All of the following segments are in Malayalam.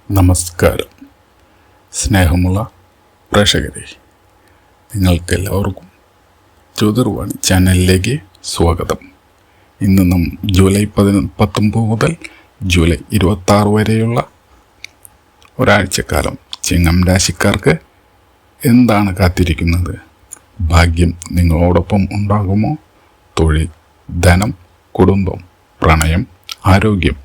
നമസ്കാരം. സ്നേഹമുള്ള പ്രേക്ഷകരെ, നിങ്ങൾക്കെല്ലാവർക്കും ജ്യോതിർവാണി ചാനലിലേക്ക് സ്വാഗതം. ഇന്ന് ജൂലൈ 19 മുതൽ ജൂലൈ 26 വരെയുള്ള ഒരാഴ്ചക്കാലം ചിങ്ങം രാശിക്കാർക്ക് എന്താണ് കാത്തിരിക്കുന്നത്? ഭാഗ്യം നിങ്ങളോടൊപ്പം ഉണ്ടാകുമോ? തൊഴിൽ, ധനം, കുടുംബം, പ്രണയം, ആരോഗ്യം,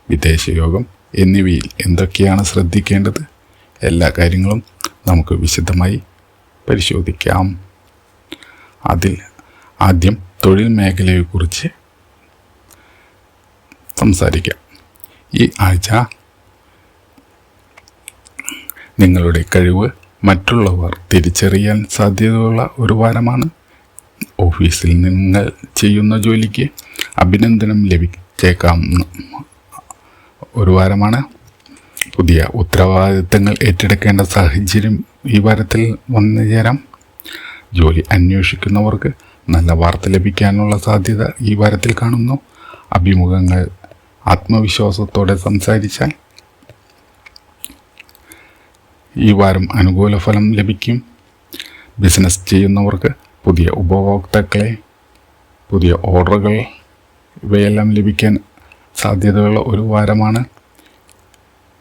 വിദേശയോഗം എന്നിവയിൽ എന്തൊക്കെയാണ് ശ്രദ്ധിക്കേണ്ടത്? എല്ലാ കാര്യങ്ങളും നമുക്ക് വിശദമായി പരിശോധിക്കാം. അതിൽ ആദ്യം തൊഴിൽ മേഖലയെക്കുറിച്ച് സംസാരിക്കാം. ഈ ആഴ്ച നിങ്ങളുടെ കഴിവ് മറ്റുള്ളവർ തിരിച്ചറിയാൻ സാധ്യതയുള്ള ഒരു വാരമാണ്. ഓഫീസിൽ നിങ്ങൾ ചെയ്യുന്ന ജോലിക്ക് അഭിനന്ദനം ലഭിച്ചേക്കാം ഒരു വാരമാണ്. പുതിയ ഉത്തരവാദിത്തങ്ങൾ ഏറ്റെടുക്കേണ്ട സാഹചര്യം ഈ വാരത്തിൽ വന്നു ചേരാം. ജോലി അന്വേഷിക്കുന്നവർക്ക് നല്ല വാർത്ത ലഭിക്കാനുള്ള സാധ്യത ഈ വാരത്തിൽ കാണുന്നു. അഭിമുഖങ്ങൾ ആത്മവിശ്വാസത്തോടെ സംസാരിച്ചാൽ ഈ വാരം അനുകൂല ഫലം ലഭിക്കും. ബിസിനസ് ചെയ്യുന്നവർക്ക് പുതിയ ഉപഭോക്താക്കളെ, പുതിയ ഓർഡറുകൾ ഇവയെല്ലാം ലഭിക്കാൻ സാധ്യതയുള്ള ഒരു വാരമാണ്.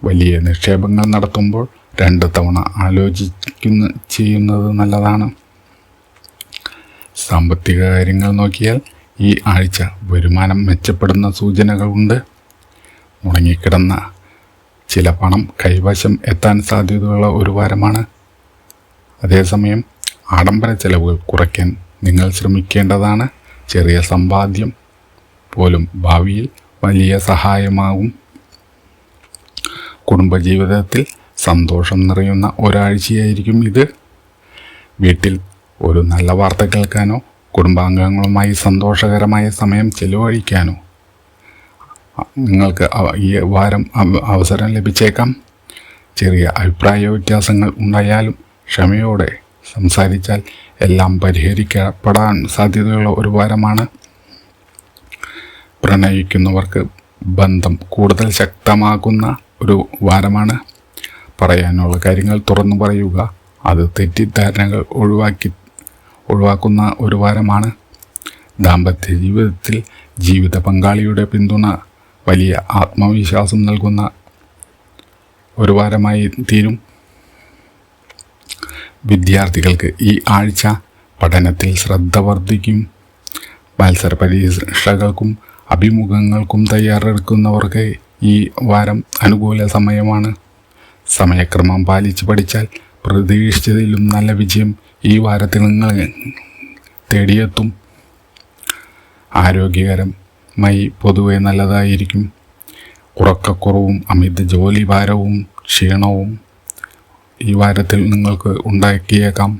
വലിയ നിക്ഷേപങ്ങൾ നടത്തുമ്പോൾ 2 തവണ ചെയ്യുന്നത് നല്ലതാണ്. സാമ്പത്തിക കാര്യങ്ങൾ നോക്കിയാൽ ഈ ആഴ്ച വരുമാനം മെച്ചപ്പെടുന്ന സൂചനകളുണ്ട്. മുടങ്ങിക്കിടന്ന ചില പണം കൈവശം എത്താൻ സാധ്യതയുള്ള ഒരു വാരമാണ്. അതേസമയം ആഡംബര ചെലവുകൾ കുറയ്ക്കാൻ നിങ്ങൾ ശ്രമിക്കേണ്ടതാണ്. ചെറിയ സമ്പാദ്യം പോലും ഭാവിയിൽ വലിയ സഹായമാകും. കുടുംബജീവിതത്തിൽ സന്തോഷം നിറയുന്ന ഒരാഴ്ചയായിരിക്കും ഇത്. വീട്ടിൽ ഒരു നല്ല വാർത്ത കേൾക്കാനോ കുടുംബാംഗങ്ങളുമായി സന്തോഷകരമായ സമയം ചെലവഴിക്കാനോ നിങ്ങൾക്ക് ഈ വാരം അവസരം ലഭിച്ചേക്കാം. ചെറിയ അഭിപ്രായ വ്യത്യാസങ്ങൾ ഉണ്ടായാലും ക്ഷമയോടെ സംസാരിച്ചാൽ എല്ലാം പരിഹരിക്കപ്പെടാൻ സാധ്യതയുള്ള ഒരു വാരമാണ്. പ്രണയിക്കുന്നവർക്ക് ബന്ധം കൂടുതൽ ശക്തമാക്കുന്ന ഒരു വാരമാണ്. പറയാനുള്ള കാര്യങ്ങൾ തുറന്നു പറയുക. അത് തെറ്റിദ്ധാരണകൾ ഒഴിവാക്കുന്ന ഒരു വാരമാണ്. ദാമ്പത്യ ജീവിതത്തിൽ ജീവിത പങ്കാളിയുടെ പിന്തുണ വലിയ ആത്മവിശ്വാസം നൽകുന്ന ഒരു വാരമായി തീരും. വിദ്യാർത്ഥികൾക്ക് ഈ ആഴ്ച പഠനത്തിൽ ശ്രദ്ധ വർദ്ധിക്കും. മത്സര പരീക്ഷകൾക്കും അഭിമുഖങ്ങൾക്കും തയ്യാറെടുക്കുന്നവർക്ക് ഈ വാരം അനുകൂല സമയമാണ്. സമയക്രമം പാലിച്ച് പഠിച്ചാൽ പ്രതീക്ഷിച്ചതിലും നല്ല വിജയം ഈ വാരത്തിൽ നിങ്ങൾ തേടിയെത്തും. ആരോഗ്യകരമായി പൊതുവെ നല്ലതായിരിക്കും. ഉറക്കക്കുറവും അമിത ജോലിഭാരവും ക്ഷീണവും ഈ വാരത്തിൽ നിങ്ങൾക്ക് ഉണ്ടാക്കിയേക്കാം.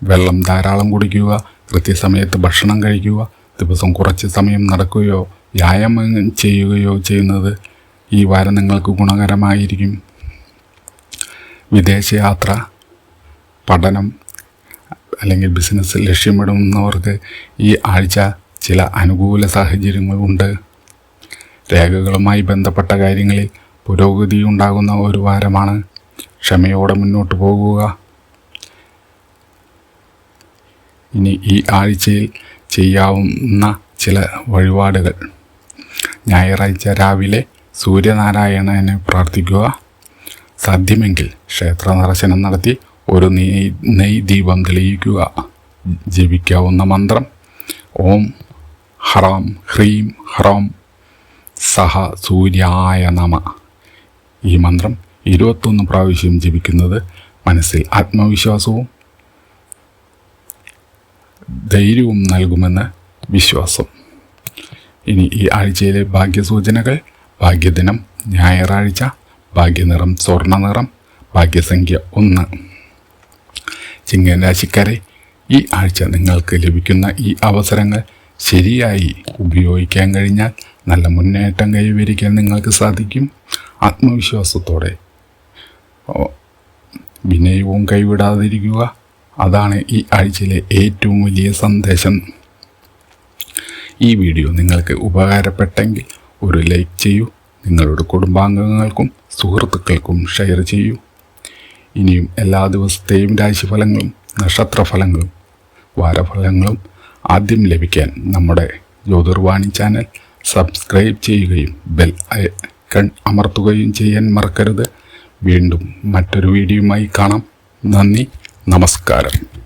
വെള്ളം ധാരാളം കുടിക്കുക. കൃത്യസമയത്ത് ഭക്ഷണം കഴിക്കുക. ദിവസം കുറച്ച് സമയം നടക്കുകയോ വ്യായാമം ചെയ്യുകയോ ചെയ്യുന്നത് ഈ വാരം നിങ്ങൾക്ക് ഗുണകരമായിരിക്കും. വിദേശയാത്ര, പഠനം അല്ലെങ്കിൽ ബിസിനസ് ലക്ഷ്യമിടുന്നവർക്ക് ഈ ആഴ്ച ചില അനുകൂല സാഹചര്യങ്ങളുണ്ട്. രേഖകളുമായി ബന്ധപ്പെട്ട കാര്യങ്ങളിൽ പുരോഗതി ഉണ്ടാകുന്ന ഒരു വാരമാണ്. ക്ഷമയോടെ മുന്നോട്ട് പോകുക. ഇനി ഈ ആഴ്ചയിൽ ചെയ്യാവുന്ന ചില വഴിപാടുകൾ: ഞായറാഴ്ച രാവിലെ സൂര്യനാരായണനെ പ്രാർത്ഥിക്കുക. സാധ്യമെങ്കിൽ ക്ഷേത്ര ദർശനം നടത്തി ഒരു നെയ് ദീപം തെളിയിക്കുക. ജപിക്കാവുന്ന മന്ത്രം ഓം ഹ്രാം ഹ്രീം ഹ്രോം സഹ സൂര്യായ നമ. ഈ മന്ത്രം 21 പ്രാവശ്യം ജപിക്കുന്നത് മനസ്സിൽ ആത്മവിശ്വാസവും ധൈര്യവും നൽകുമെന്ന് വിശ്വാസം. ഇനി ഈ ആഴ്ചയിലെ ഭാഗ്യസൂചനകൾ: ഭാഗ്യദിനം ഞായറാഴ്ച, ഭാഗ്യനിറം സ്വർണ്ണ നിറം, ഭാഗ്യസംഖ്യ 1. ചിങ്ങൻ രാശിക്കാരെ, ഈ ആഴ്ച നിങ്ങൾക്ക് ലഭിക്കുന്ന ഈ അവസരങ്ങൾ ശരിയായി ഉപയോഗിക്കാൻ കഴിഞ്ഞാൽ നല്ല മുന്നേറ്റം കൈവരിക്കാൻ നിങ്ങൾക്ക് സാധിക്കും. ആത്മവിശ്വാസത്തോടെ വിനയവും കൈവിടാതിരിക്കുക. അതാണ് ഈ ആഴ്ചയിലെ ഏറ്റവും വലിയ സന്ദേശം. ഈ വീഡിയോ നിങ്ങൾക്ക് ഉപകാരപ്പെട്ടെങ്കിൽ ഒരു ലൈക്ക് ചെയ്യൂ. നിങ്ങളുടെ കുടുംബാംഗങ്ങൾക്കും സുഹൃത്തുക്കൾക്കും ഷെയർ ചെയ്യൂ. ഇനിയും എല്ലാ ദിവസത്തെയും രാശിഫലങ്ങളും നക്ഷത്രഫലങ്ങളും വാരഫലങ്ങളും ആദ്യം ലഭിക്കാൻ നമ്മുടെ ജ്യോതിർവാണി ചാനൽ സബ്സ്ക്രൈബ് ചെയ്യുകയും ബെൽ ഐക്കൺ അമർത്തുകയും ചെയ്യാൻ മറക്കരുത്. വീണ്ടും മറ്റൊരു വീഡിയോയുമായി കാണാം. നന്ദി, നമസ്കാരം.